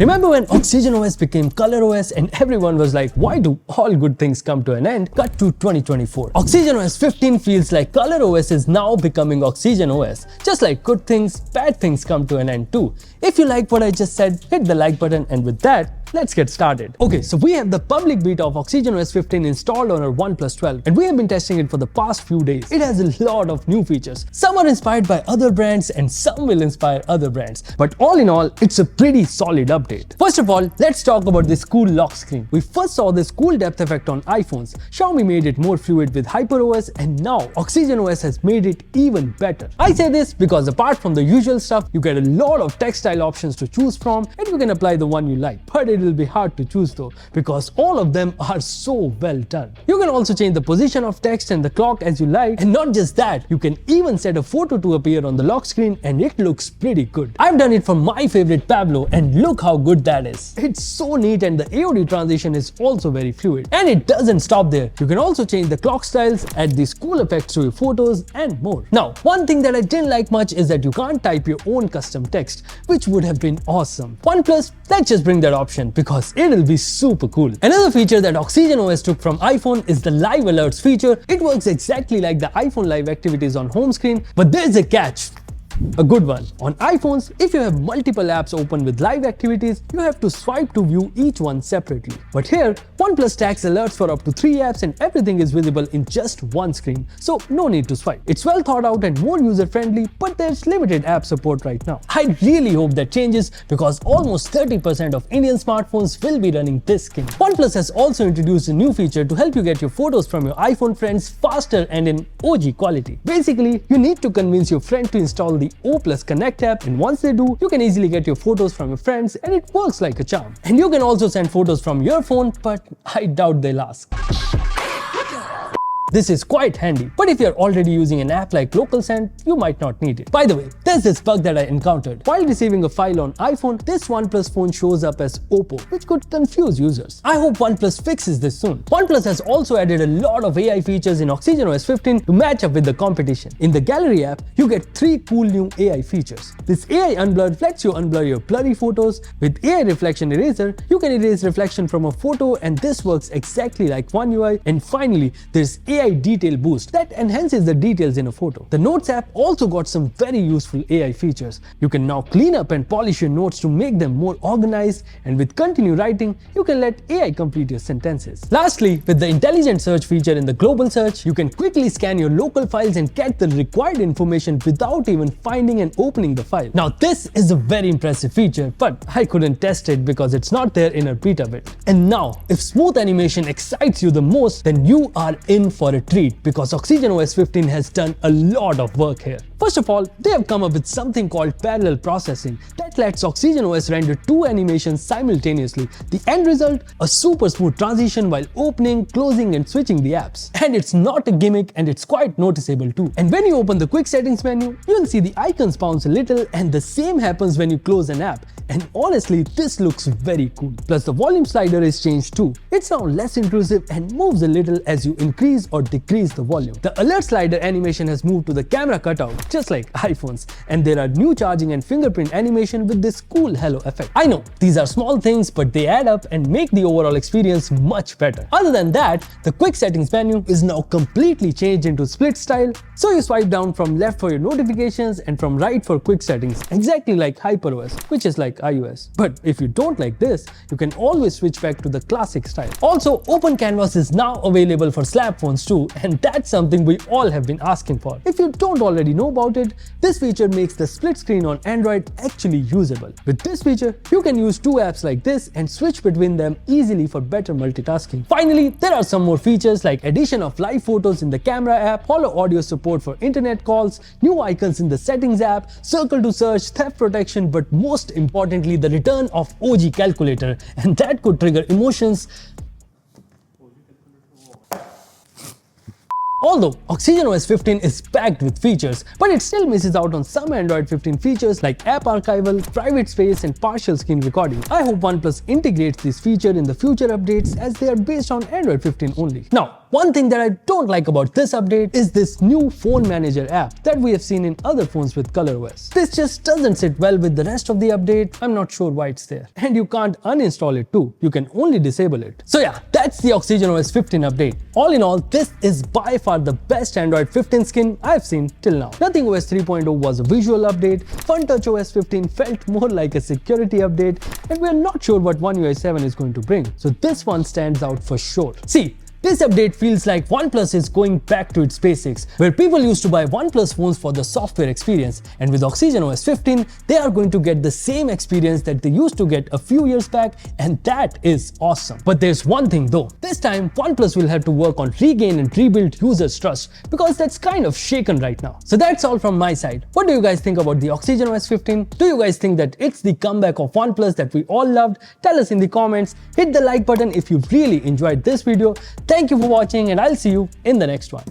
Remember when OxygenOS became ColorOS and everyone was like, why do all good things come to an end? Cut to 2024. OxygenOS 15 feels like ColorOS is now becoming OxygenOS. Just like good things, bad things come to an end too. If you like what I just said, hit the like button, and with that, let's get started. Okay, so we have the public beta of OxygenOS 15 installed on our OnePlus 12 and we have been testing it for the past few days. It has a lot of new features. Some are inspired by other brands and some will inspire other brands. But all in all, it's a pretty solid update. First of all, let's talk about this cool lock screen. We first saw this cool depth effect on iPhones. Xiaomi made it more fluid with HyperOS and now OxygenOS has made it even better. I say this because apart from the usual stuff, you get a lot of textile options to choose from and you can apply the one you like. But it will be hard to choose though because all of them are so well done. You can also change the position of text and the clock as you like, and not just that, you can even set a photo to appear on the lock screen and it looks pretty good. I've done it for my favorite Pablo and look how good that is. It's so neat and the AOD transition is also very fluid. And it doesn't stop there. You can also change the clock styles, add these cool effects to your photos and more. Now, one thing that I didn't like much is that you can't type your own custom text, which would have been awesome. OnePlus, let's just bring that option because it'll be super cool. Another feature that OxygenOS took from iPhone is the live alerts feature. It works exactly like the iPhone live activities on home screen, but there's a catch. A good one. On iPhones, if you have multiple apps open with live activities, you have to swipe to view each one separately. But here, OnePlus stacks alerts for up to 3 apps and everything is visible in just one screen, so no need to swipe. It's well thought out and more user-friendly, but there's limited app support right now. I really hope that changes because almost 30% of Indian smartphones will be running this skin. OnePlus has also introduced a new feature to help you get your photos from your iPhone friends faster and in OG quality. Basically, you need to convince your friend to install the O+ Connect app, and once they do, you can easily get your photos from your friends and it works like a charm. And you can also send photos from your phone, but I doubt they'll ask. This is quite handy, but if you're already using an app like Local Send, you might not need it. By the way, there's this bug that I encountered. While receiving a file on iPhone, this OnePlus phone shows up as Oppo, which could confuse users. I hope OnePlus fixes this soon. OnePlus has also added a lot of AI features in OxygenOS 15 to match up with the competition. In the Gallery app, you get 3 cool new AI features. This AI Unblur lets you unblur your blurry photos. With AI Reflection Eraser, you can erase reflection from a photo and this works exactly like One UI. And finally, there's AI Detail Boost that enhances the details in a photo. The Notes app also got some very useful AI features. You can now clean up and polish your notes to make them more organized, and with Continue Writing, you can let AI complete your sentences. Lastly, with the Intelligent Search feature in the Global Search, you can quickly scan your local files and get the required information without even finding and opening the file. Now this is a very impressive feature, but I couldn't test it because it's not there in our beta bit. And now, if smooth animation excites you the most, then you are in for a treat because OxygenOS 15 has done a lot of work here. First of all, they have come up with something called parallel processing that lets OxygenOS render 2 animations simultaneously. The end result? A super smooth transition while opening, closing and switching the apps. And it's not a gimmick and it's quite noticeable too. And when you open the quick settings menu, you'll see the icons bounce a little, and the same happens when you close an app. And honestly, this looks very cool. Plus the volume slider is changed too. It's now less intrusive and moves a little as you increase or decrease the volume. The alert slider animation has moved to the camera cutout, just like iPhones. And there are new charging and fingerprint animation with this cool halo effect. I know, these are small things, but they add up and make the overall experience much better. Other than that, the quick settings menu is now completely changed into split style. So you swipe down from left for your notifications and from right for quick settings, exactly like HyperOS, which is like iOS. But if you don't like this, you can always switch back to the classic style. Also, Open Canvas is now available for slab phones too, and that's something we all have been asking for. If you don't already know about it, this feature makes the split screen on Android actually usable. With this feature, you can use 2 apps like this and switch between them easily for better multitasking. Finally, there are some more features like addition of live photos in the camera app, hollow audio support for internet calls, new icons in the settings app, circle to search, theft protection, but most importantly, the return of OG calculator, and that could trigger emotions. Although OxygenOS 15 is packed with features, but it still misses out on some Android 15 features like app archival, private space and partial screen recording. I hope OnePlus integrates this feature in the future updates as they are based on Android 15 only. Now, One thing that I don't like about this update is this new phone manager app that we have seen in other phones with ColorOS. This just doesn't sit well with the rest of the update. I'm not sure why it's there. And you can't uninstall it too. You can only disable it. So yeah, that's the OxygenOS 15 update. All in all, this is by far the best Android 15 skin I've seen till now. Nothing OS 3.0 was a visual update. FunTouch OS 15 felt more like a security update, and we're not sure what One UI 7 is going to bring. So this one stands out for sure. See, this update feels like OnePlus is going back to its basics, where people used to buy OnePlus phones for the software experience, and with OxygenOS 15, they are going to get the same experience that they used to get a few years back, and that is awesome. But there's one thing though, this time OnePlus will have to work on regain and rebuild users' trust, because that's kind of shaken right now. So that's all from my side. What do you guys think about the OxygenOS 15? Do you guys think that it's the comeback of OnePlus that we all loved? Tell us in the comments. Hit the like button if you really enjoyed this video. Thank you for watching, and I'll see you in the next one.